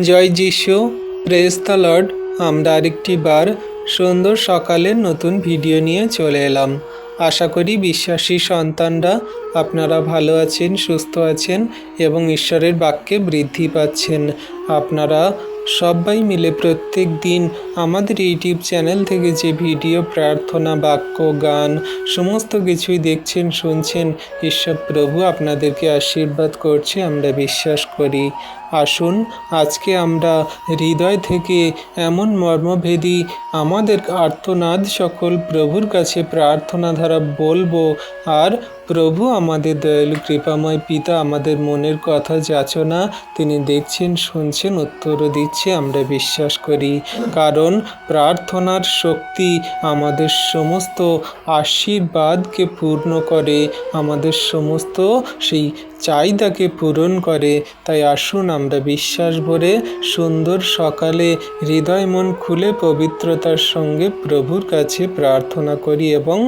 জয় যিশু, praise the Lord. আমরা আরেকটি বার সুন্দর সকালের নতুন ভিডিও নিয়ে চলে এলাম। আশা করি বিশ্বাসী সন্তানরা আপনারা ভালো আছেন, সুস্থ আছেন এবং ঈশ্বরের বাক্যে বৃদ্ধি পাচ্ছেন। আপনারা সবাই মিলে প্রত্যেক দিন আমাদের ইউটিউব চ্যানেল থেকে যে ভিডিও, প্রার্থনা, বাক্য, গান সমস্ত কিছুই দেখছেন, শুনছেন, ঈশ্বর প্রভু আপনাদেরকে আশীর্বাদ করছে আমরা বিশ্বাস করি। আসুন আজকে আমরা হৃদয় থেকে এমন মর্মভেদী আমাদের আর্তনাদ সকল প্রভুর কাছে প্রার্থনা দ্বারা বলবো, আর প্রভু আমাদের দয়ালু কৃপাময় পিতা আমাদের মনের কথা যাচনা তিনি দেখছেন, শুনছেন, উত্তরও দিচ্ছে আমরা বিশ্বাস করি। কারণ প্রার্থনার শক্তি আমাদের সমস্ত আশীর্বাদকে পূর্ণ করে, আমাদের সমস্ত সেই চাহিদাকে পূরণ করে। তাই আসুন আমরা বিশ্বাস ভরে সুন্দর সকালে হৃদয় মন খুলে পবিত্রতার সঙ্গে প্রভুর কাছে প্রার্থনা করি এবং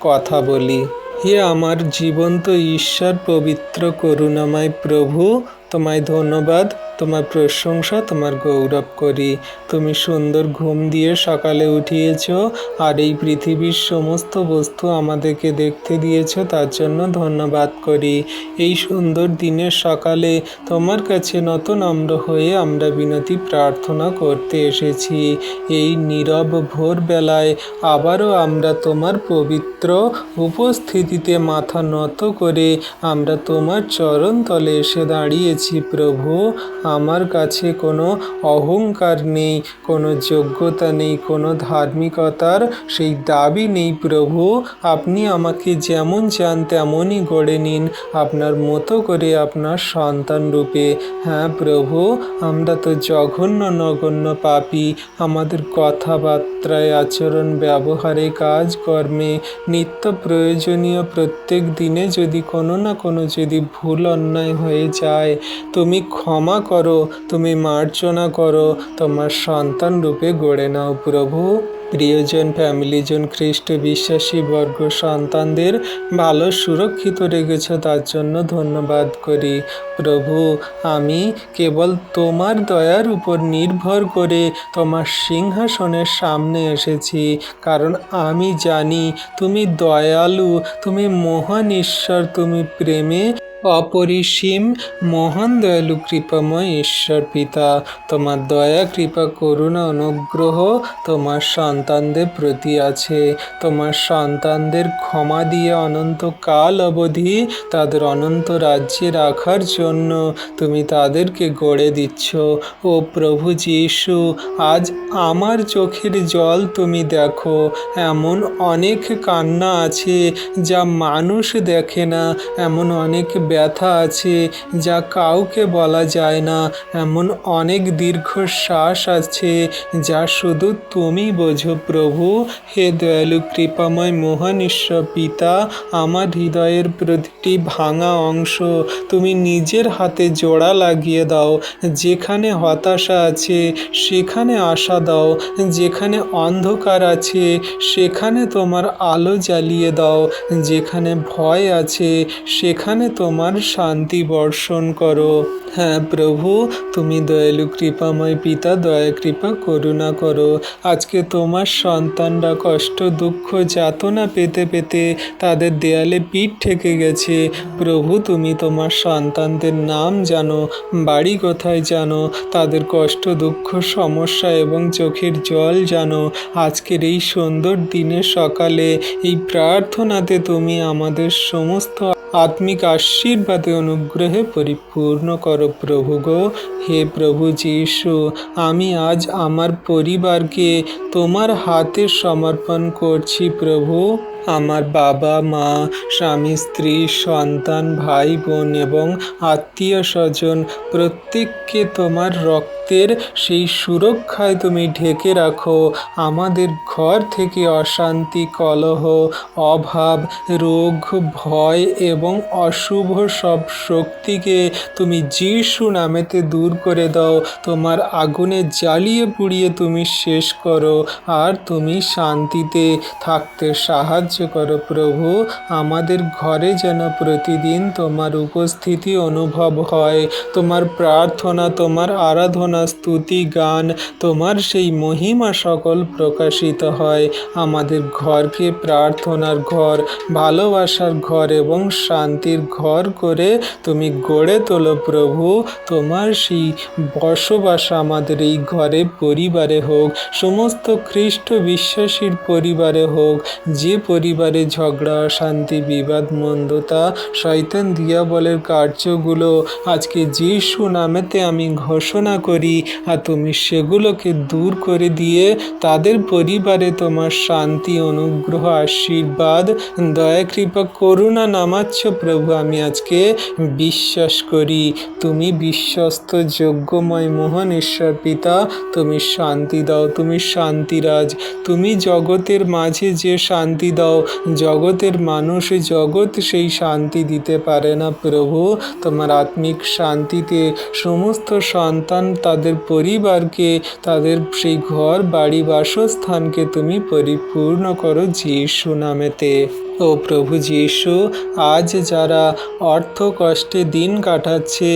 কথা বলি। হে আমার জীবন্ত ঈশ্বর, পবিত্র করুণাময় প্রভু, তোমায় ধন্যবাদ, তোমার প্রশংসা, তোমার গৌরব করি। তুমি সুন্দর ঘুম দিয়ে সকালে উঠিয়েছ আর এই পৃথিবীর সমস্ত বস্তু আমাদেরকে দেখতে দিয়েছ, তার জন্য ধন্যবাদ করি। এই সুন্দর দিনের সকালে তোমার কাছে নত নম্র হয়ে আমরা বিনতি প্রার্থনা করতে এসেছি। এই নীরব ভোরবেলায় আবারও আমরা তোমার পবিত্র উপস্থিতিতে মাথা নত করে আমরা তোমার চরণ তলে এসে দাঁড়িয়েছি। প্রভু, আমার কাছে কোনো অহংকার নেই, কোনো যোগ্যতা নেই, কোনো ধার্মিকতার সেই দাবি নেই। প্রভু, আপনি আমাকে যেমন চান তেমনই গড়ে নিন আপনার মতো করে, আপনার সন্তান রূপে। হ্যাঁ প্রভু, আমরা তো জঘন্য নগণ্য পাপী। আমাদের কথাবার্তায়, আচরণ, ব্যবহারে, কাজকর্মে, নিত্য প্রয়োজনীয় প্রত্যেক দিনে যদি কোনো না কোনো যদি ভুল অন্যায় হয়ে যায়, তুমি ক্ষমা করো, তুমি মার্জনা করো, তোমার সন্তান রূপে গড়ে নাও। প্রভু, প্রিয়জন, ফ্যামিলিজন, খ্রিস্ট বিশ্বাসী বর্গ সন্তানদের ভালো সুরক্ষিত রেখেছ, তার জন্য ধন্যবাদ করি। প্রভু, আমি কেবল তোমার দয়ার উপর নির্ভর করে তোমার সিংহাসনের সামনে এসেছি, কারণ আমি জানি তুমি দয়ালু, তুমি মহান ঈশ্বর, তুমি প্রেমে অপরিসীম, মহান দয়ালু কৃপাময় ঈশ্বর পিতা। তোমার দয়া, কৃপা, করুণা, অনুগ্রহ তোমার সন্তানদের প্রতি আছে। তোমার সন্তানদের ক্ষমা দিয়ে অনন্তকাল অবধি তাদের অনন্ত রাজ্যে রাখার জন্য তুমি তাদেরকে গড়ে দিচ্ছ। ও প্রভু যীশু, আজ আমার চোখের জল তুমি দেখো। এমন অনেক কান্না আছে যা মানুষ দেখে না, এমন অনেক ব্যথা আছে যা কাউকে বলা যায় না, এমন অনেক দীর্ঘশ্বাস আছে যা শুধু তুমি বোঝো। প্রভু, হে দয়ালু কৃপাময় মহান ঈশ্বর পিতা, আমার হৃদয়ের প্রতিটি ভাঙা অংশ তুমি নিজের হাতে জোড়া লাগিয়ে দাও। যেখানে হতাশা আছে সেখানে আশা দাও, যেখানে অন্ধকার আছে সেখানে তোমার আলো জ্বালিয়ে দাও, যেখানে ভয় আছে সেখানে তোমার শান্তি বর্ষণ করো। হ্যাঁ প্রভু, তুমি দয়ালু কৃপাময় পিতা, দয়া কৃপা করুণা করো। আজকে তোমার সন্তানরা কষ্ট, দুঃখ, যাতনা পেতে পেতে তাদের দেয়ালে পিঠ ঠেকে গেছে। প্রভু, তুমি তোমার সন্তানদের নাম জানো, বাড়ি কোথায় জানো, তাদের কষ্ট, দুঃখ, সমস্যা এবং চোখের জল জানো। আজকের এই সুন্দর দিনের সকালে এই প্রার্থনাতে তুমি আমাদের সমস্ত আত্মিক আশীর্বাদে অনুগ্রহে পরিপূর্ণ করো। প্রভু গো, হে প্রভু যীশু, আমি আজ আমার পরিবারকে তোমার হাতে সমর্পণ করছি। প্রভু, আমার বাবা, মা, স্বামী, স্ত্রী, সন্তান, ভাই, বোন এবং আত্মীয় স্বজন প্রত্যেককে তোমার রক্তের সেই সুরক্ষায় তুমি ঢেকে রাখো। আমাদের ঘর থেকে অশান্তি, কলহ, অভাব, রোগ, ভয় এবং অশুভ সব শক্তিকে তুমি যিশু নামেতে দূর করে দাও। তোমার আগুনে জ্বালিয়ে পুড়িয়ে তুমি শেষ করো, আর তুমি শান্তিতে থাকতে সাহায্য সাহায্য করো প্রভু। আমাদের ঘরে যেন প্রতিদিন তোমার উপস্থিতি অনুভব হয়, তোমার প্রার্থনা, তোমার আরাধনা, স্তুতি, গান, তোমার সেই মহিমা সকল প্রকাশিত হয়। আমাদের ঘরকে প্রার্থনার ঘর, ভালোবাসার ঘর এবং শান্তির ঘর করে তুমি গড়ে তোলো প্রভু। তোমার সেই বসবাস আমাদের এই ঘরে পরিবারে হোক, সমস্ত খ্রিস্ট বিশ্বাসীর পরিবারে হোক। যে পরিবারে ঝগড়া, অশান্তি, বিবাদ, মন্দতা, শয়তান দিয়াবলের কার্যগুলো আজকে যিশু নামেতে আমি ঘোষণা করি, আর তুমি সেগুলোকে দূর করে দিয়ে তাদের পরিবারে তোমার শান্তি, অনুগ্রহ, আশীর্বাদ, দয়া, কৃপা, করুণা নামাচ্ছ প্রভু। আমি আজকে বিশ্বাস করি তুমি বিশ্বস্ত, যোগ্যময়, মহান ঈশ্বর পিতা। তুমি শান্তি দাও, তুমি শান্তিরাজ। তুমি জগতের মাঝে যে শান্তি দাও, জগতের মানুষ, জগৎ সেই শান্তি দিতে পারে না প্রভু। তোমার আত্মিক শান্তিতে সমস্ত সন্তান, তাদের পরিবারকে, তাদের সেই ঘর বাড়ি বাসস্থানকে তুমি পরিপূর্ণ করো যিশু নামেতে। ও প্রভু যিশু, আজ যারা অর্থ কষ্টে দিন কাটাচ্ছে,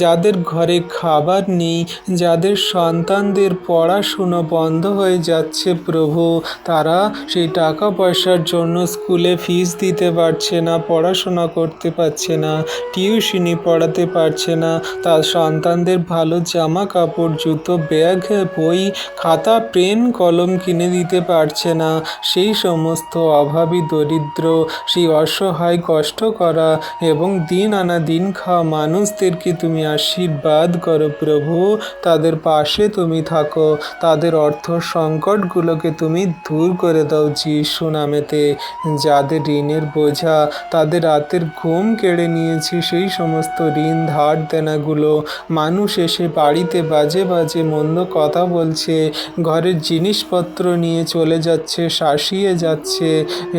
যাদের ঘরে খাবার নেই, যাদের সন্তানদের পড়াশুনো বন্ধ হয়ে যাচ্ছে প্রভু, তারা সেই টাকা পয়সার জন্য স্কুলে ফিস দিতে পারছে না, পড়াশোনা করতে পারছে না, টিউশনি পড়াতে পারছে না, তার সন্তানদের ভালো জামা কাপড়, জুতো, ব্যাগ, বই, খাতা, পেন, কলম কিনে দিতে পারছে না, সেই সমস্ত অভাবী, দরিদ্র, সেই অসহায়, কষ্ট করা এবং দিন আনা দিন খাওয়া মানুষদেরকে তুমি আশীর্বাদ করো প্রভু। তাদের পাশে তুমি থাকো, তাদের অর্থ সংকটগুলোকে তুমি দূর করে দাও যিশু নামেতে। যাদের ঋণের বোঝা, তাদের রাতের ঘুম কেড়ে নিয়েছে, সেই সমস্ত ঋণ ধার দেনাগুলো, মানুষ এসে বাড়িতে বাজে বাজে মন্দ কথা বলছে, ঘরের জিনিসপত্র নিয়ে চলে যাচ্ছে, শাসিয়ে যাচ্ছে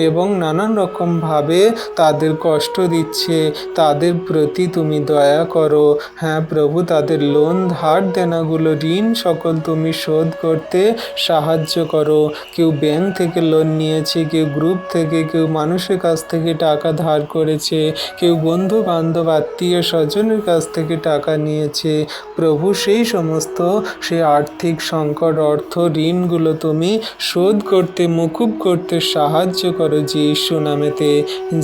এবং নানান রকমভাবে তাদের কষ্ট দিচ্ছে, তাদের প্রতি তুমি দয়া করো। হ্যাঁ প্রভু, তাদের লোন ধার দেনাগুলো, ঋণ সকল তুমি শোধ করতে সাহায্য করো। কেউ ব্যাংক থেকে লোন নিয়েছে, কেউ গ্রুপ থেকে, কেউ মানুষের কাছ থেকে টাকা ধার করেছে, কেউ বন্ধু বান্ধব, আত্মীয় স্বজনের কাছ থেকে টাকা নিয়েছে প্রভু। সেই সমস্ত সেই আর্থিক সংকট, অর্থ ঋণগুলো তুমি শোধ করতে, মুকুব করতে সাহায্য করো যিশু নামেতে।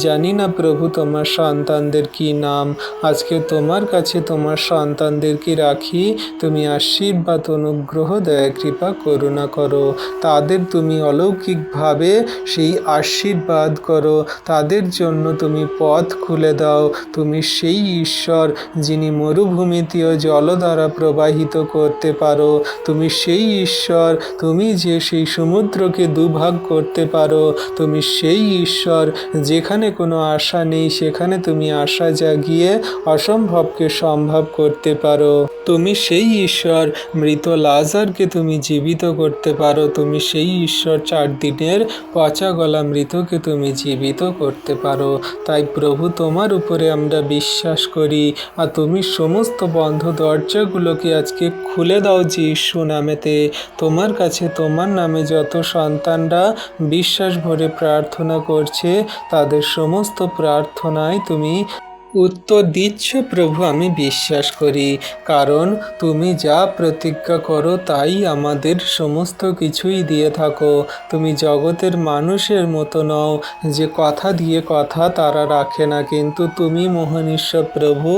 জানি না প্রভু তোমার সন্তানদের কি নাম, আজকে তোমার কাছে তোমার সন্তানদেরকে রাখি। তুমি আশীর্বাদ, অনুগ্রহ, দয়া, কৃপা, করুণা করো। তাদের তুমি অলৌকিকভাবে সেই আশীর্বাদ করো, তাদের জন্য তুমি পথ খুলে দাও। তুমি সেই ঈশ্বর যিনি মরুভূমিতেও জল দ্বারা প্রবাহিত করতে পারো। তুমি সেই ঈশ্বর, তুমি যে সেই সমুদ্রকে দুভাগ করতে পারো। তুমি সেই ঈশ্বর, যেখানে কোনো আশা নেই সেখানে তুমি আশা জাগিয়ে অসম্ভবকে সম্ভব করতে পারো। তুমি সেই ঈশ্বর, মৃত লাজারকে তুমি জীবিত করতে পারো। তুমি সেই ঈশ্বর, 4 দিনের পচা গলা মৃতকে তুমি জীবিত করতে পারো। তাই প্রভু তোমার উপরে আমরা বিশ্বাস করি, আর তুমি সমস্ত বন্ধ দরজাগুলোকে আজকে খুলে দাও যিশু নামেতে। তোমার কাছে তোমার নামে যত সন্তানরা বিশ্বাস ভরে প্রার্থনা করছে, তাদের সমস্ত প্রার্থনায় তুমি উত্তর দিচ্ছ প্রভু, আমি বিশ্বাস করি। কারণ তুমি যা প্রতিজ্ঞা করো তাই আমাদের সমস্ত কিছুই দিয়ে থাকো। তুমি জগতের মানুষের মতো নও যে কথা দিয়ে কথা তারা রাখে না, কিন্তু তুমি মহান ঈশ্বর প্রভু,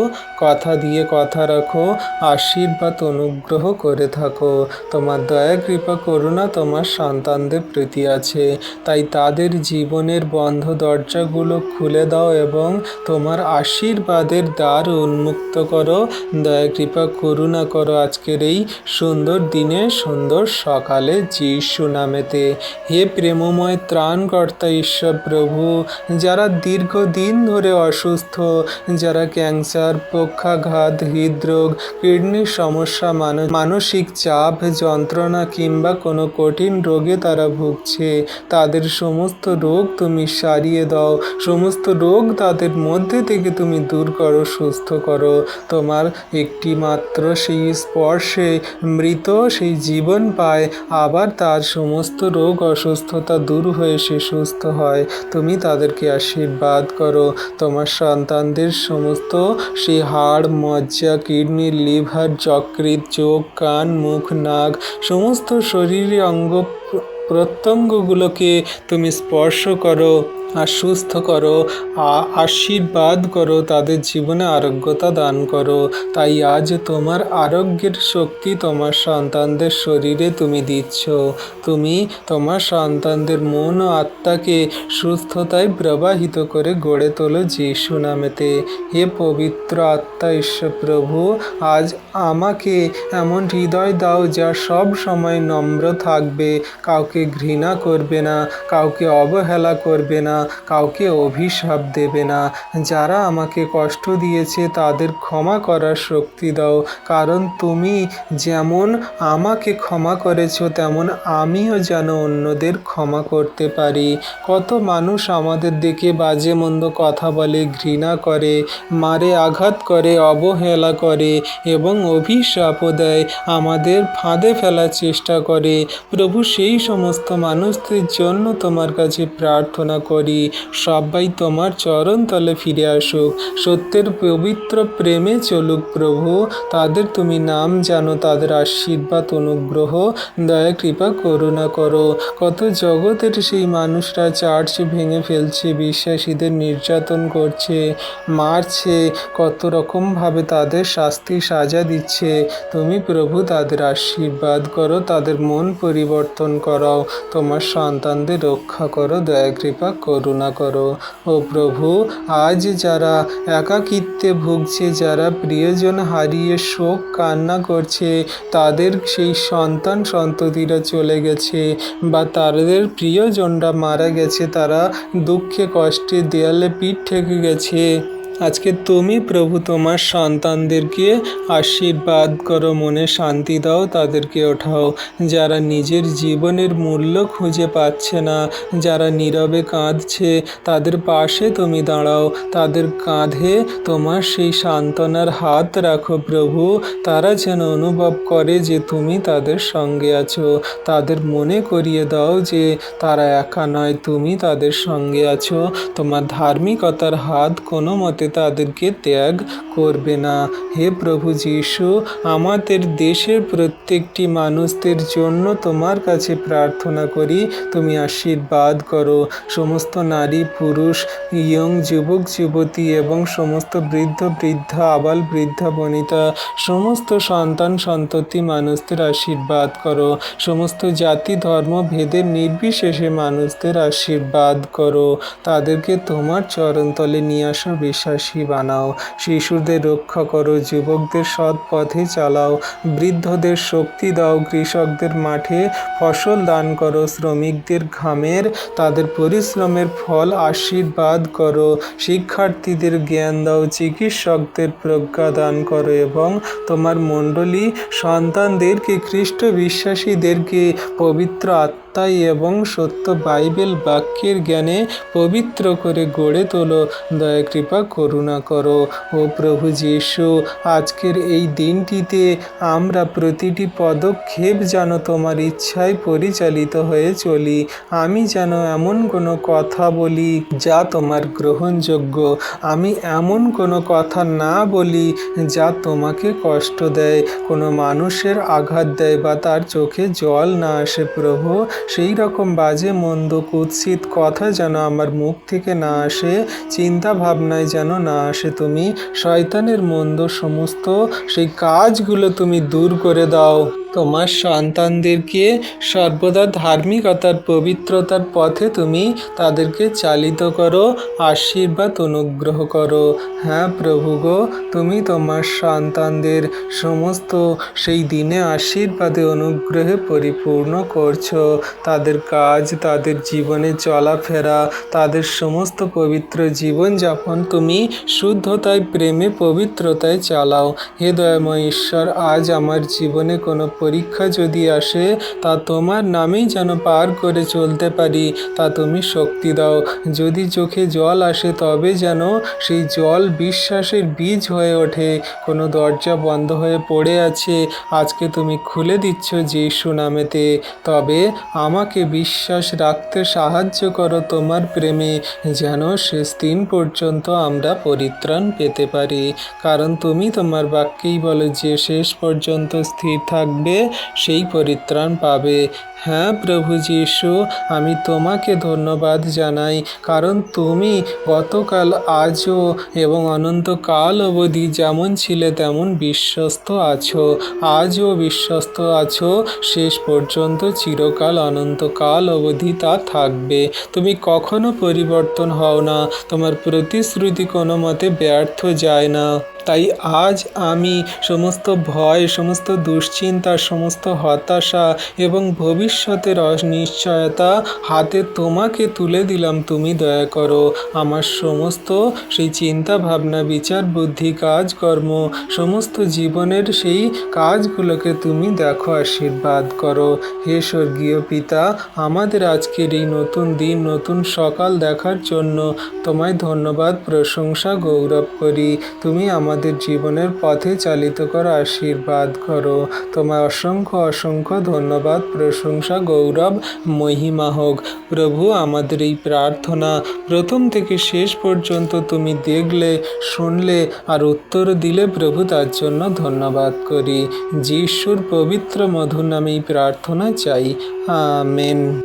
কথা দিয়ে কথা রাখো, আশীর্বাদ, অনুগ্রহ করে থাকো। তোমার দয়া, কৃপা, করুণা তোমার সন্তানদের প্রতি আছে। তাই তাদের জীবনের বন্ধ দরজাগুলো খুলে দাও এবং তোমার আশীর্বাদের দ্বার উন্মুক্ত করো। দয়া, কৃপা, করুণা করো আজকের এই সুন্দর দিনে, সুন্দর সকালে যিশু নামেতে। হে প্রেমময় ত্রাণকর্তা ঈশ্বর প্রভু, যারা দীর্ঘদিন ধরে অসুস্থ, যারা ক্যান্সার, পক্ষাঘাত, হৃদরোগ, কিডনির সমস্যা, মানসিক চাপ, যন্ত্রণা কিংবা কোনো কঠিন রোগে তারা ভুগছে, তাদের সমস্ত রোগ তুমি সারিয়ে দাও। সমস্ত রোগ তাদের মধ্যে থেকে তুমি তুমি দূর করো, সুস্থ করো। তোমার একটি মাত্র সেই স্পর্শে মৃত সেই জীবন পায়, আবার তার সমস্ত রোগ অসুস্থতা দূর হয়ে সে সুস্থ হয়। তুমি তাদেরকে আশীর্বাদ করো। তোমার সন্তানদের সমস্ত সেই হাড়, মজ্জা, কিডনি, লিভার, যকৃৎ, চোখ, কান, মুখ, নাক, সমস্ত শরীরে অঙ্গ প্রত্যঙ্গগুলোকে তুমি স্পর্শ করো আর সুস্থ করো, আশীর্বাদ করো, তাদের জীবনে আরোগ্যতা দান করো। তাই আজ তোমার আরোগ্যের শক্তি তোমার সন্তানদের শরীরে তুমি দিচ্ছ। তুমি তোমার সন্তানদের মন ও আত্মাকে সুস্থতায় প্রবাহিত করে গড়ে তোলো যিশু নামেতে। হে পবিত্র আত্মা ঈশ্বর প্রভু, আজ আমাকে এমন হৃদয় দাও যা সব সময় নম্র থাকবে, কাউকে ঘৃণা করবে না, কাউকে অবহেলা করবে না, কাউকে অভিশাপ দেবে না। যারা আমাকে কষ্ট দিয়েছে তাদের ক্ষমা করার শক্তি দাও, কারণ তুমি যেমন আমাকে ক্ষমা করেছো তেমন আমিও যেন অন্যদের ক্ষমা করতে পারি। কত মানুষ আমাদের দেখে বাজে মন্দ কথা বলে, ঘৃণা করে, মারে, আঘাত করে, অবহেলা করে এবং অভিশাপও দেয়, আমাদের ফাঁদে ফেলার চেষ্টা করে। প্রভু, সেই সমস্ত মানুষদের জন্য তোমার কাছে প্রার্থনা করি, সবাই তোমার চরণ তলে ফিরে আসুক, সত্যের পবিত্র প্রেমে চলুক। প্রভু, তাদের তুমি নাম জানো, তাদের আশীর্বাদ, অনুগ্রহ, দয়া, কৃপা, করুণা করো। কত জগতের সেই মানুষরা চার্চ ভেঙে ফেলছে, বিশ্বাসীদের নির্যাতন করছে, মারছে, কত রকমভাবে তাদের শাস্তি সাজা দিচ্ছে। তুমি প্রভু তাদের আশীর্বাদ করো, তাদের মন পরিবর্তন করাও, তোমার সন্তানদের রক্ষা করো, দয়া, কৃপা, করুণা করো। ও প্রভু, আজ যারা একাকিত্বে ভুগছে, যারা প্রিয়জন হারিয়ে শোক কান্না করছে, তাদের সেই সন্তান সন্ততিরা চলে গেছে বা তাদের প্রিয়জনরা মারা গেছে, তারা দুঃখে কষ্টে দেয়ালে পিঠ ঠেকে গেছে, আজকে তুমি প্রভু তোমার সন্তানদেরকে আশীর্বাদ করো, মনে শান্তি দাও, তাদেরকে ওঠাও। যারা নিজের জীবনের মূল্য খুঁজে পাচ্ছে না, যারা নীরবে কাঁদছে, তাদের পাশে তুমি দাঁড়াও, তাদের কাঁধে তোমার সেই সান্ত্বনার হাত রাখো প্রভু। তারা যেন অনুভব করে যে তুমি তাদের সঙ্গে আছো। তাদের মনে করিয়ে দাও যে তারা একা নয়, তুমি তাদের সঙ্গে আছো। তোমার ধার্মিকতার হাত কোনো মতে তাদেরকে ত্যাগ করবে না। হে প্রভু যীশু, আমাদের দেশের প্রত্যেকটি মানুষদের জন্য তোমার কাছে প্রার্থনা করি, তুমি আশীর্বাদ করো। সমস্ত নারী, পুরুষ, ইয়ং, যুবক, যুবতী এবং সমস্ত বৃদ্ধ, বৃদ্ধা, আবাল বৃদ্ধা, বনিতা, সমস্ত সন্তান সন্ততি মানুষদের আশীর্বাদ করো। সমস্ত জাতি, ধর্ম, ভেদের নির্বিশেষে মানুষদের আশীর্বাদ করো। তাদেরকে তোমার চরণতলে নিয়ে আসো, বিশ্বাসী বানাও। শিশুদের রক্ষা করো, যুবকদের সৎ পথে চালাও, বৃদ্ধদের শক্তি দাও, কৃষকদের মাঠে ফসল দান করো, শ্রমিকদের ঘামের, তাদের পরিশ্রমের ফল আশীর্বাদ করো, শিক্ষার্থীদের জ্ঞান দাও, চিকিৎসকদের প্রজ্ঞা দান করো এবং তোমার মণ্ডলী সন্তানদেরকে, খ্রিস্ট বিশ্বাসীদেরকে পবিত্র আত্মাই এবং সত্য বাইবেল বাক্যের জ্ঞানে পবিত্র করে গড়ে তোলো, দয়া, কৃপা, করুণা করো। ও প্রভু যীশু, আজকের এই দিনটিতে আমরা প্রতিটি পদক্ষেপ যেন তোমার ইচ্ছায় পরিচালিত হয়ে চলি। আমি যেন এমন কোনো কথা বলি যা তোমার গ্রহণযোগ্য, আমি এমন কোনো কথা না বলি যা তোমাকে কষ্ট দেয়, কোনো মানুষের আঘাত দেয় বা তার চোখে জল না আসে প্রভু। সেই রকম বাজে মন্দ কুৎসিত কথা যেন আমার মুখ থেকে না আসে, চিন্তা ভাবনায় যেন না আসে। তুমি শয়তানের মন্দ সমস্ত সেই কাজগুলো তুমি দূর করে দাও। তোমার সন্তানদেরকে সর্বদা ধার্মিকতার, পবিত্রতার পথে তুমি তাদেরকে চালিত করো, আশীর্বাদ অনুগ্রহ করো। হ্যাঁ প্রভু গো, তুমি তোমার সন্তানদের সমস্ত সেই দিনে আশীর্বাদে অনুগ্রহে পরিপূর্ণ করছো। তাদের কাজ, তাদের জীবনে চলাফেরা, তাদের সমস্ত পবিত্র জীবনযাপন তুমি শুদ্ধতায়, প্রেমে, পবিত্রতায় চালাও। হে দয়াময় ঈশ্বর, আজ আমার জীবনে কোনো পরীক্ষা যদি আসে তা তোমার নামেই যেন পার করে চলতে পারি, তা তুমি শক্তি দাও। যদি চোখে জল আসে তবে যেন সেই জল বিশ্বাসের বীজ হয়ে ওঠে। কোনো দরজা বন্ধ হয়ে পড়ে আছে, আজকে তুমি খুলে দিচ্ছ যিশু নামেতে। তবে আমাকে বিশ্বাস রাখতে সাহায্য করো তোমার প্রেমে, যেন শেষ দিন পর্যন্ত আমরা পরিত্রাণ পেতে পারি। কারণ তুমি তোমার বাক্যেই বলো যে শেষ পর্যন্ত স্থির থাকবে সেই পরিত্রাণ পাবে। হ্যাঁ প্রভু যীশু, আমি তোমাকে ধন্যবাদ জানাই, কারণ তুমি গতকাল, আজও এবং অনন্তকাল অবধি যেমন ছিলে তেমন বিশ্বস্ত আছো, আজও বিশ্বস্ত আছো, শেষ পর্যন্ত চিরকাল অনন্তকাল অবধি তা থাকবে। তুমি কখনো পরিবর্তন হও না, তোমার প্রতিশ্রুতি কোনো মতে ব্যর্থ যায় না। তাই আজ আমি সমস্ত ভয়, সমস্ত দুশ্চিন্তা, সমস্ত হতাশা এবং ভবিষ্যতের অনিশ্চয়তা হাতে তোমাকে তুলে দিলাম। তুমি দয়া করো আমার সমস্ত সেই চিন্তা ভাবনা, বিচার বুদ্ধি, কাজকর্ম, সমস্ত জীবনের সেই কাজগুলোকে তুমি দেখো, আশীর্বাদ করো। হে স্বর্গীয় পিতা, আমাদের আজকের এই নতুন দিন, নতুন সকাল দেখার জন্য তোমায় ধন্যবাদ, প্রশংসা, গৌরব করি। তুমি আমাদের জীবনের পথে চালিত করো, আশীর্বাদ করো। তোমায় অসংখ্য অসংখ্য ধন্যবাদ, প্রশংসা, গৌরব, মহিমা হোক। প্রভু, আমাদের এই প্রার্থনা প্রথম থেকে শেষ পর্যন্ত তুমি দেখলে, শুনলে আর উত্তর দিলে। প্রভু, তার জন্য ধন্যবাদ করি। যিশুর পবিত্র মধুর নামে এই প্রার্থনা চাই। আমেন।